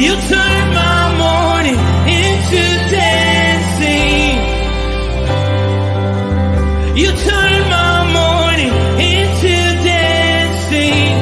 You turn my morning into dancing. You turn my morning into dancing.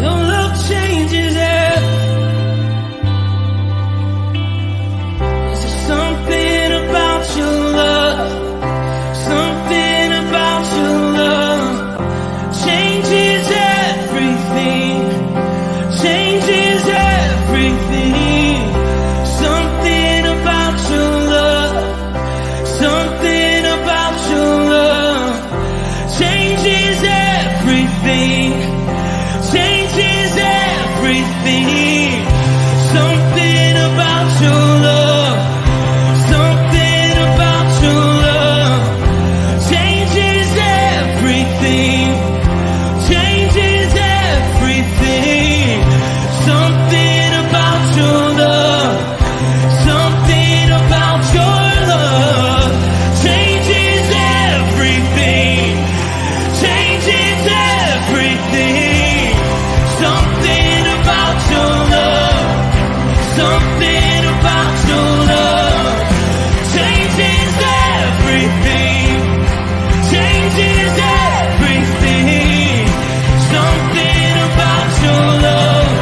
Your love changes everything. There's something about your love, something about your love changes everything, changes everything. Something about your love, something about your love changes everything, changes everything. Something about your love, something about your love changes everything, changes everything. Something about your love, something about your love changes everything, changes everything. Something about your love, something about your love changes everything, changes everything. Something about your love,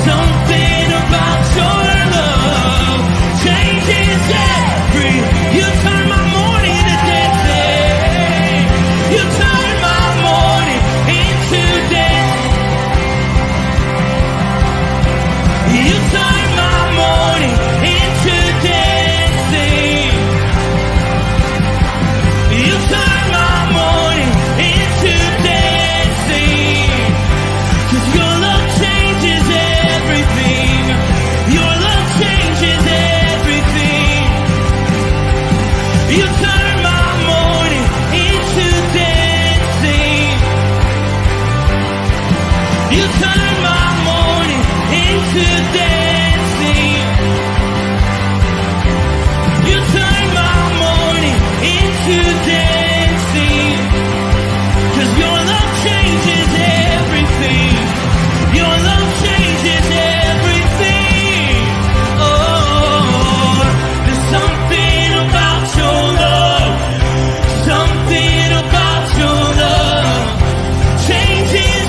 something about your love changes every. You turn my morning into dancing. You turn my morning into dance. You turn my morning into dancing. You turn my morning into dancing. 'Cause your love changes everything. Your love changes everything. You turn my morning into dancing. You turn my morning into dancing. You turn my morning into dancing. 'Cause your love changes everything. Your love changes everything. Oh, there's something about your love, something about your love changes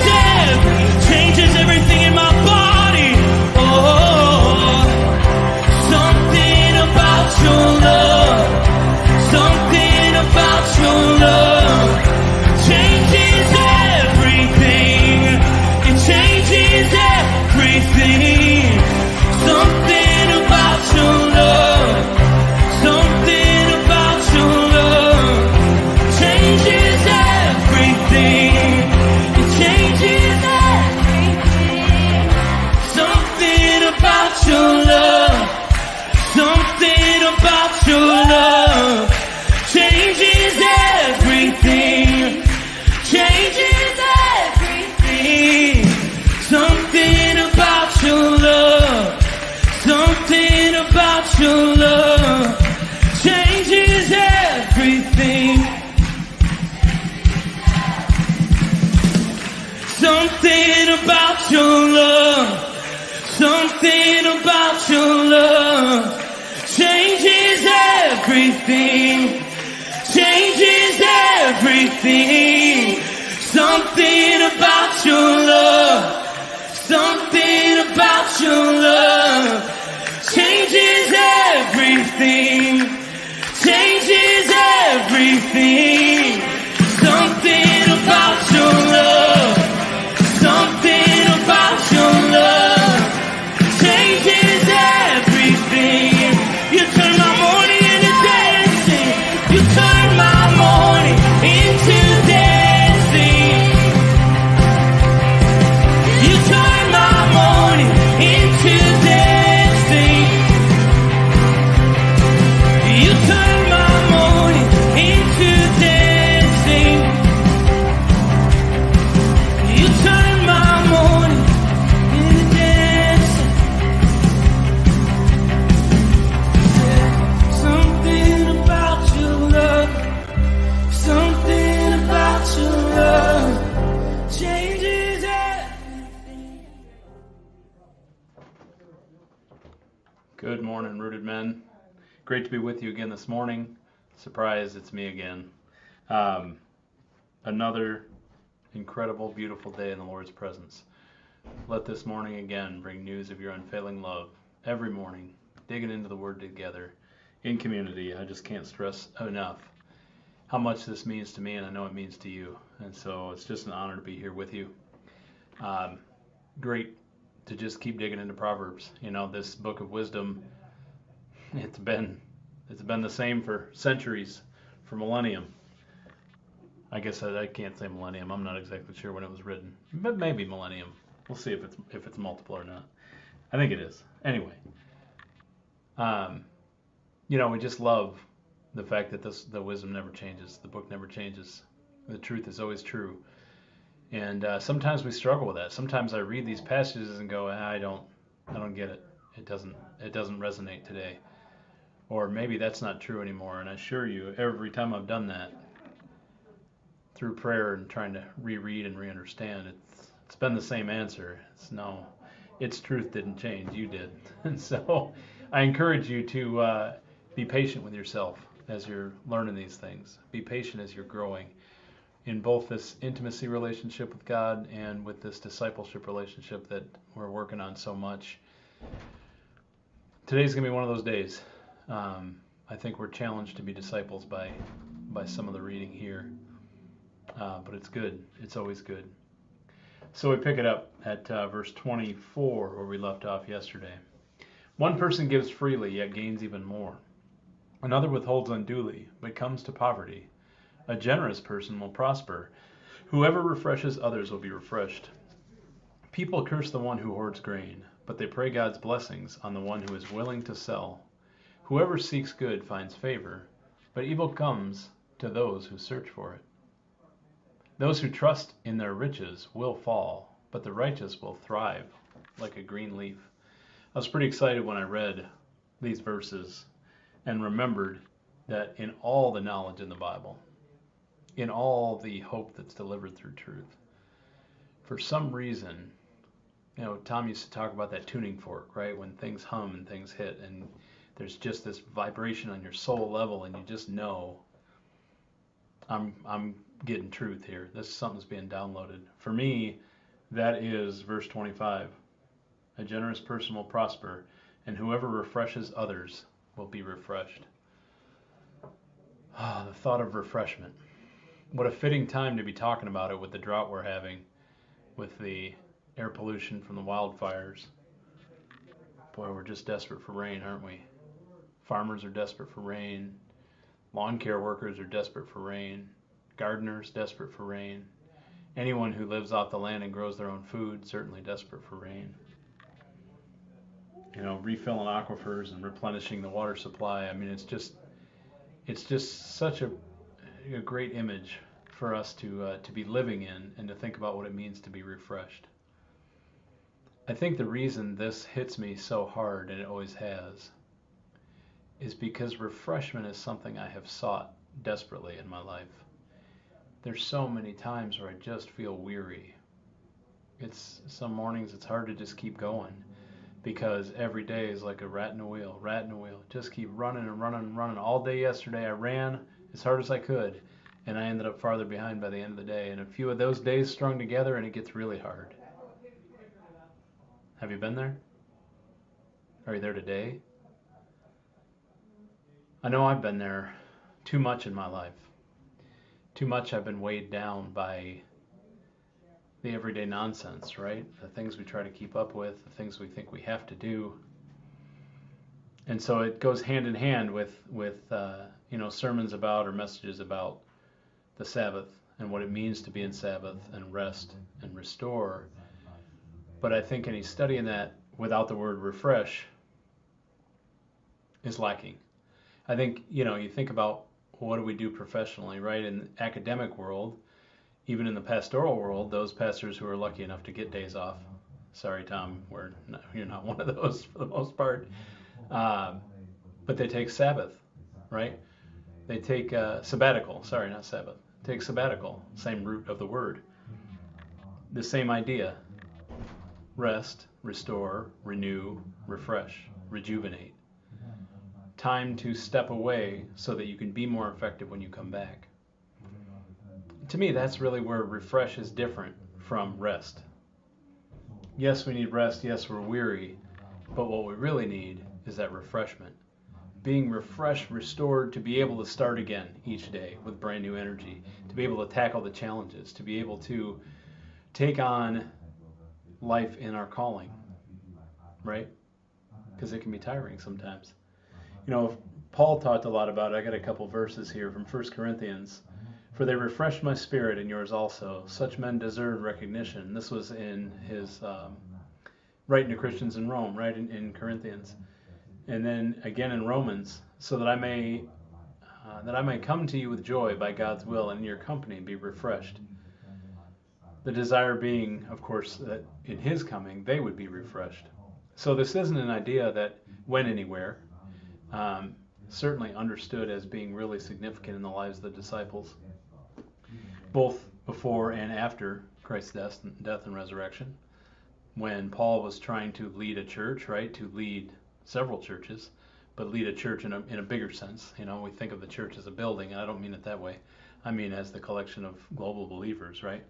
everything in my body. Oh, something about your love, something about your love changes everything. It changes everything. Something about your love, something about your love changes everything. It changes everything. Something about your love, something about your love changes everything, changes everything. Something about your love, something about your love changes everything. Something about your love, something about your love changes everything, changes everything. Something about your love, something about your love changes everything, changes everything. Something about your love, something about your love changes everything. You turn my morning into dancing. You turn my morning into dancing. You turn my morning into dancing. Good morning, Rooted Men. Great to be with you again this morning. Surprise, it's me again. Another incredible, beautiful day in the Lord's presence. Let this morning again bring news of your unfailing love. Every morning, digging into the Word together in community. I just can't stress enough how much this means to me, and I know it means to you. And so it's just an honor to be here with you. Great to just keep digging into Proverbs. You know, this book of wisdom, it's been the same for centuries, for millennium. I guess I can't say millennium. I'm not exactly sure when it was written, but maybe millennium. We'll see if it's multiple or not. I think it is. Anyway, we just love the fact that the wisdom never changes. The book never changes. The truth is always true. And sometimes we struggle with that. Sometimes I read these passages and go, I don't get it. It doesn't resonate today. Or maybe that's not true anymore. And I assure you, every time I've done that, through prayer and trying to reread and re-understand, it's been the same answer. It's no, its truth didn't change. You did. And so I encourage you to be patient with yourself as you're learning these things. Be patient as you're growing in both this intimacy relationship with God and with this discipleship relationship that we're working on so much. Today's going to be one of those days. I think we're challenged to be disciples by some of the reading here. But it's good. It's always good. So we pick it up at verse 24 where we left off yesterday. One person gives freely, yet gains even more. Another withholds unduly, but comes to poverty. A generous person will prosper. Whoever refreshes others will be refreshed. People curse the one who hoards grain, but they pray God's blessings on the one who is willing to sell. Whoever seeks good finds favor, but evil comes to those who search for it. Those who trust in their riches will fall, but the righteous will thrive like a green leaf. I was pretty excited when I read these verses and remembered that in all the knowledge in the Bible, in all the hope that's delivered through truth, for some reason, Tom used to talk about that tuning fork, right? When things hum and things hit, and there's just this vibration on your soul level, and you just know, I'm getting truth here. Something's being downloaded. For me, that is verse 25. A generous person will prosper, and whoever refreshes others will be refreshed. The thought of refreshment. What a fitting time to be talking about it with the drought we're having, with the air pollution from the wildfires. Boy, we're just desperate for rain, aren't we? Farmers are desperate for rain. Lawn care workers are desperate for rain. Gardeners desperate for rain. Anyone who lives off the land and grows their own food certainly desperate for rain. Refilling aquifers and replenishing the water supply. I mean, it's just such a great image for us to be living in and to think about what it means to be refreshed. I think the reason this hits me so hard, and it always has, is because refreshment is something I have sought desperately in my life. There's so many times where I just feel weary. Some mornings it's hard to just keep going because every day is like a rat in a wheel. Just keep running and running and running. All day yesterday I ran as hard as I could, and I ended up farther behind by the end of the day. And a few of those days strung together, and it gets really hard. Have you been there? Are you there today? I know I've been there too much in my life. Too much I've been weighed down by the everyday nonsense, right? The things we try to keep up with, the things we think we have to do. And so it goes hand in hand with sermons about or messages about the Sabbath and what it means to be in Sabbath and rest and restore. But I think any study in that without the word refresh is lacking. I think, you think about what do we do professionally, right? In the academic world, even in the pastoral world, those pastors who are lucky enough to get days off. Sorry, Tom, you're not one of those for the most part. But they take Sabbath, right? They take sabbatical. Sorry, not Sabbath. Take sabbatical, same root of the word. The same idea. Rest, restore, renew, refresh, rejuvenate. time to step away so that you can be more effective when you come back. To me, that's really where refresh is different from rest. Yes, we need rest. Yes, we're weary. But what we really need is that refreshment. Being refreshed, restored, to be able to start again each day with brand new energy, to be able to tackle the challenges, to be able to take on life in our calling, right? Because it can be tiring sometimes. You know, Paul talked a lot about it. I got a couple verses here from 1 Corinthians. For they refreshed my spirit and yours also. Such men deserve recognition. This was in his writing to Christians in Rome, right, in Corinthians. And then again in Romans, so that I may come to you with joy by God's will, and in your company be refreshed. The desire being, of course, that in his coming they would be refreshed. So this isn't an idea that went anywhere. Certainly understood as being really significant in the lives of the disciples, both before and after Christ's death and resurrection. When Paul was trying to lead a church, right, to lead several churches, but lead a church in a bigger sense. You know, we think of the church as a building, and I don't mean it that way. I mean as the collection of global believers, right?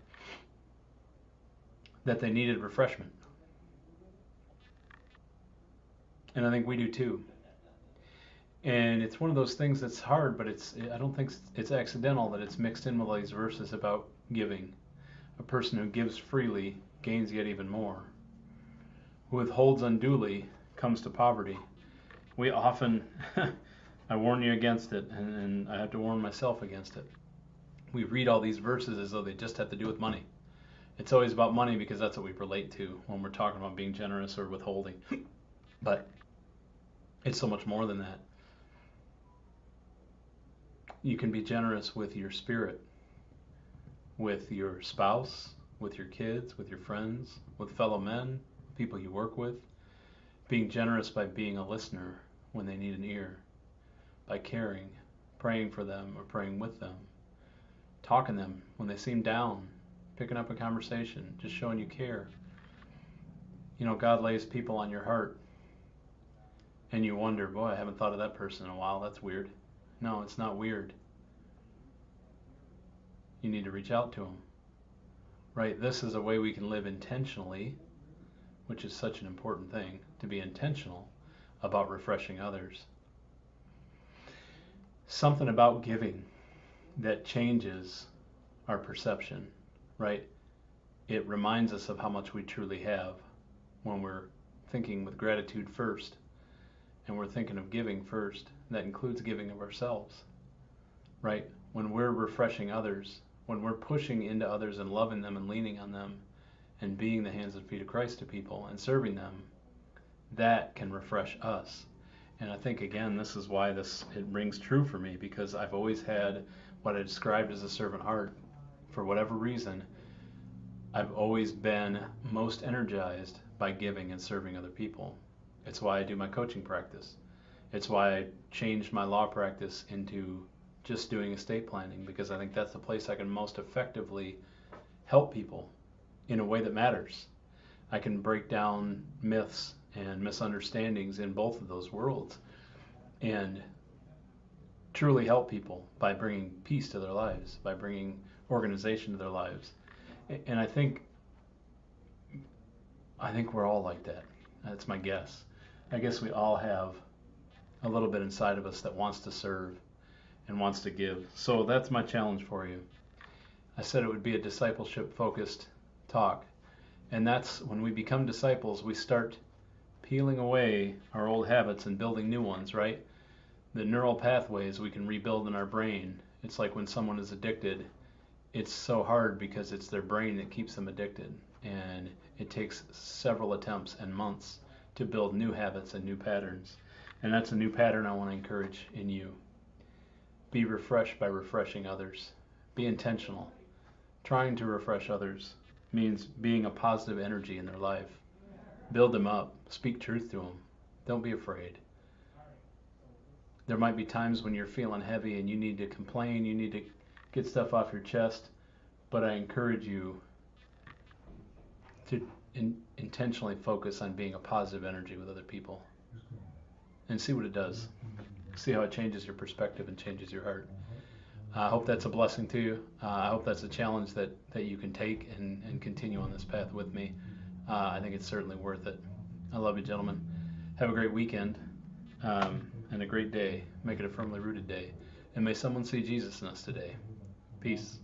That they needed refreshment. And I think we do too. And it's one of those things that's hard, but I don't think it's accidental that it's mixed in with all these verses about giving. A person who gives freely gains yet even more. Who withholds unduly comes to poverty. We often, I warn you against it, and I have to warn myself against it. We read all these verses as though they just have to do with money. It's always about money because that's what we relate to when we're talking about being generous or withholding. But it's so much more than that. You can be generous with your spirit, with your spouse, with your kids, with your friends, with fellow men, people you work with. Being generous by being a listener when they need an ear, by caring, praying for them or praying with them, talking to them when they seem down, picking up a conversation, just showing you care. You know, God lays people on your heart and you wonder, boy, I haven't thought of that person in a while. That's weird. No, it's not weird. You need to reach out to them. Right? This is a way we can live intentionally, which is such an important thing, to be intentional about refreshing others. Something about giving that changes our perception, right? It reminds us of how much we truly have when we're thinking with gratitude first, and we're thinking of giving first. That includes giving of ourselves, right? When we're refreshing others, when we're pushing into others and loving them and leaning on them and being the hands and feet of Christ to people and serving them, that can refresh us. And I think, again, this is why it rings true for me, because I've always had what I described as a servant heart. For whatever reason, I've always been most energized by giving and serving other people. It's why I do my coaching practice. It's why I changed my law practice into just doing estate planning, because I think that's the place I can most effectively help people in a way that matters. I can break down myths and misunderstandings in both of those worlds and truly help people by bringing peace to their lives, by bringing organization to their lives. And I think we're all like that. That's my guess. I guess we all have a little bit inside of us that wants to serve and wants to give. So that's my challenge for you. I said it would be a discipleship-focused talk. And that's when we become disciples, we start peeling away our old habits and building new ones, right? The neural pathways we can rebuild in our brain. It's like when someone is addicted, it's so hard because it's their brain that keeps them addicted. And it takes several attempts and months to build new habits and new patterns. And that's a new pattern I want to encourage in you. Be refreshed by refreshing others. Be intentional. Trying to refresh others means being a positive energy in their life. Build them up. Speak truth to them. Don't be afraid. There might be times when you're feeling heavy and you need to complain, you need to get stuff off your chest, but I encourage you to intentionally focus on being a positive energy with other people and see what it does. see how it changes your perspective and changes your heart. I hope that's a blessing to you. I hope that's a challenge that you can take and continue on this path with me. I think it's certainly worth it. I love you, gentlemen. Have a great weekend and a great day. Make it a firmly rooted day. And may someone see Jesus in us today. Peace.